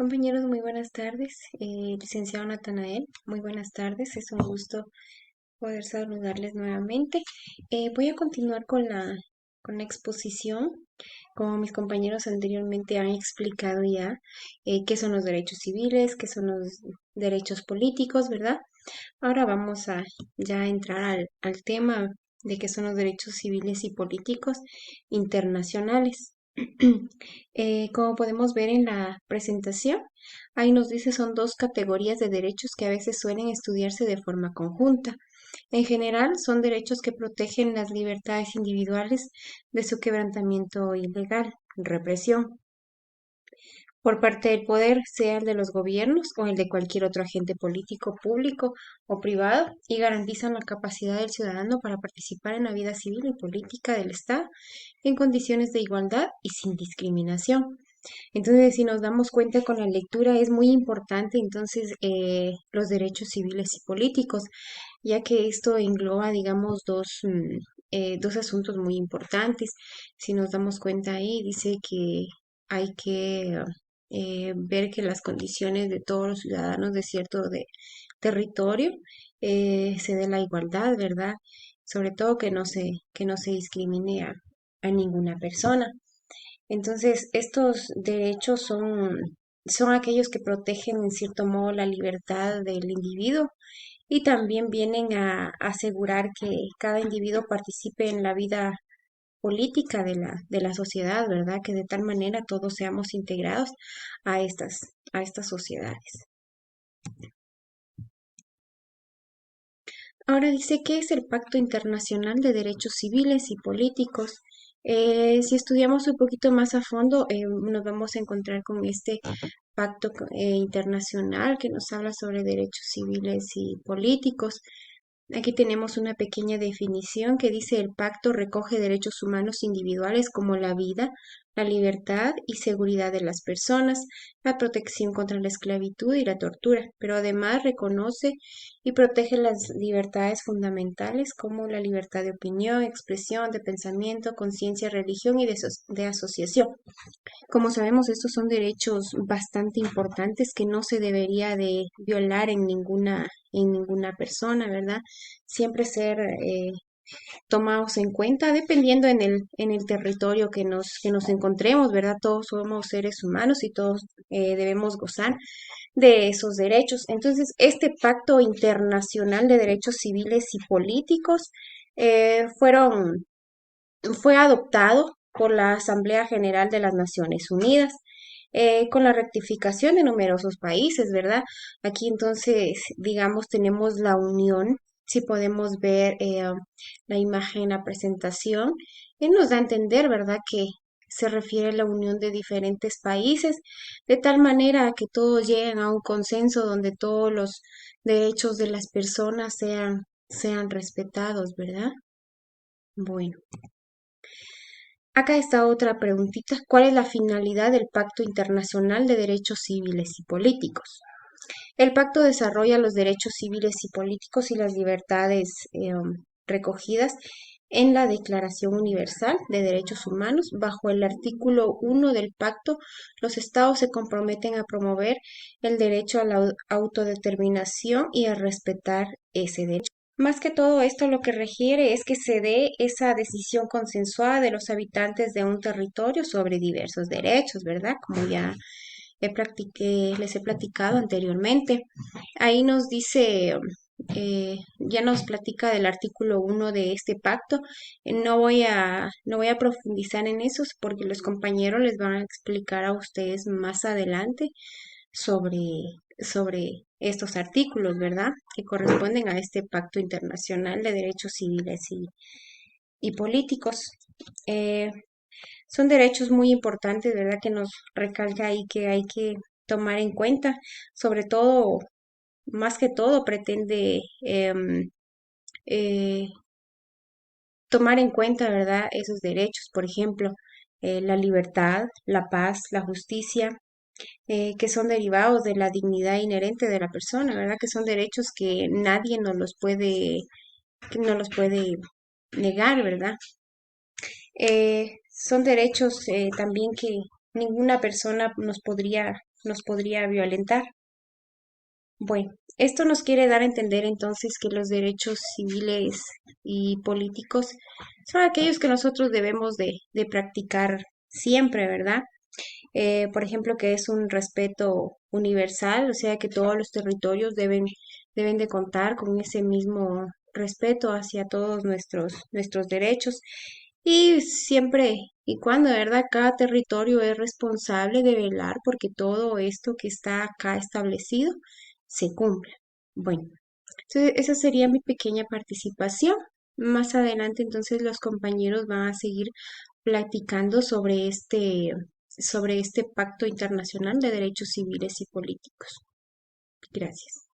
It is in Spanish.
Compañeros, muy buenas tardes. Licenciado Natanael, muy buenas tardes. Es un gusto poder saludarles nuevamente. Voy a continuar con la exposición. Como mis compañeros anteriormente han explicado ya, qué son los derechos civiles, qué son los derechos políticos, ¿verdad? Ahora vamos a ya entrar al tema de qué son los derechos civiles y políticos internacionales. Como podemos ver en la presentación, ahí nos dice son dos categorías de derechos que a veces suelen estudiarse de forma conjunta. En general, son derechos que protegen las libertades individuales de su quebrantamiento ilegal, represión por parte del poder, sea el de los gobiernos o el de cualquier otro agente político, público o privado, y garantizan la capacidad del ciudadano para participar en la vida civil y política del Estado en condiciones de igualdad y sin discriminación. Entonces, si nos damos cuenta con la lectura, es muy importante entonces los derechos civiles y políticos, ya que esto engloba, digamos, dos asuntos muy importantes. Si nos damos cuenta ahí, dice que hay que ver que las condiciones de todos los ciudadanos de cierto territorio se dé la igualdad, ¿verdad? Sobre todo que no se discrimine a ninguna persona. Entonces, estos derechos son aquellos que protegen en cierto modo la libertad del individuo y también vienen a asegurar que cada individuo participe en la vida política de la sociedad, ¿verdad? Que de tal manera todos seamos integrados a estas sociedades. Ahora dice, ¿qué es el Pacto Internacional de Derechos Civiles y Políticos? Si estudiamos un poquito más a fondo, nos vamos a encontrar con este pacto internacional que nos habla sobre derechos civiles y políticos. Aquí tenemos una pequeña definición que dice el pacto recoge derechos humanos individuales como la vida, la libertad y seguridad de las personas, la protección contra la esclavitud y la tortura, pero además reconoce y protege las libertades fundamentales como la libertad de opinión, expresión, de pensamiento, conciencia, religión y de asociación. Como sabemos, estos son derechos bastante importantes que no se debería de violar en ninguna persona, ¿verdad? Siempre ser tomados en cuenta dependiendo en el territorio que nos encontremos, ¿verdad? Todos somos seres humanos y todos debemos gozar de esos derechos. Entonces, este Pacto Internacional de Derechos Civiles y Políticos fue adoptado por la Asamblea General de las Naciones Unidas, con la rectificación de numerosos países, ¿verdad? Aquí entonces, digamos, tenemos la unión, si podemos ver la imagen en la presentación, nos da a entender, ¿verdad?, que se refiere a la unión de diferentes países, de tal manera que todos lleguen a un consenso donde todos los derechos de las personas sean respetados, ¿verdad? Bueno. Acá está otra preguntita. ¿Cuál es la finalidad del Pacto Internacional de Derechos Civiles y Políticos? El pacto desarrolla los derechos civiles y políticos y las libertades recogidas en la Declaración Universal de Derechos Humanos. Bajo el artículo 1 del pacto, los estados se comprometen a promover el derecho a la autodeterminación y a respetar ese derecho. Más que todo esto lo que requiere es que se dé esa decisión consensuada de los habitantes de un territorio sobre diversos derechos, ¿verdad? Como ya les he platicado anteriormente. Ahí nos dice, ya nos platica del artículo 1 de este pacto. No voy a profundizar en esos porque los compañeros les van a explicar a ustedes más adelante sobre, sobre estos artículos, ¿verdad? Que corresponden a este Pacto Internacional de Derechos Civiles y Políticos. Eh, Son derechos muy importantes, ¿verdad? Que nos recalca ahí que hay que tomar en cuenta. Sobre todo, más que todo, pretende eh, tomar en cuenta, ¿verdad? Esos derechos, por ejemplo, la libertad, la paz, la justicia, que son derivados de la dignidad inherente de la persona, ¿verdad? Que son derechos que nadie nos los puede negar, ¿verdad? Son derechos también que ninguna persona nos podría nos podría violentar. Bueno, esto nos quiere dar a entender entonces que los derechos civiles y políticos son aquellos que nosotros debemos de practicar siempre, ¿verdad? Por ejemplo, que es un respeto universal, o sea que todos los territorios deben de contar con ese mismo respeto hacia todos nuestros derechos. Y siempre y cuando, de ¿verdad? Cada territorio es responsable de velar porque todo esto que está acá establecido se cumpla. Bueno, entonces esa sería mi pequeña participación. Más adelante, entonces, los compañeros van a seguir platicando sobre este pacto internacional de derechos civiles y políticos. Gracias.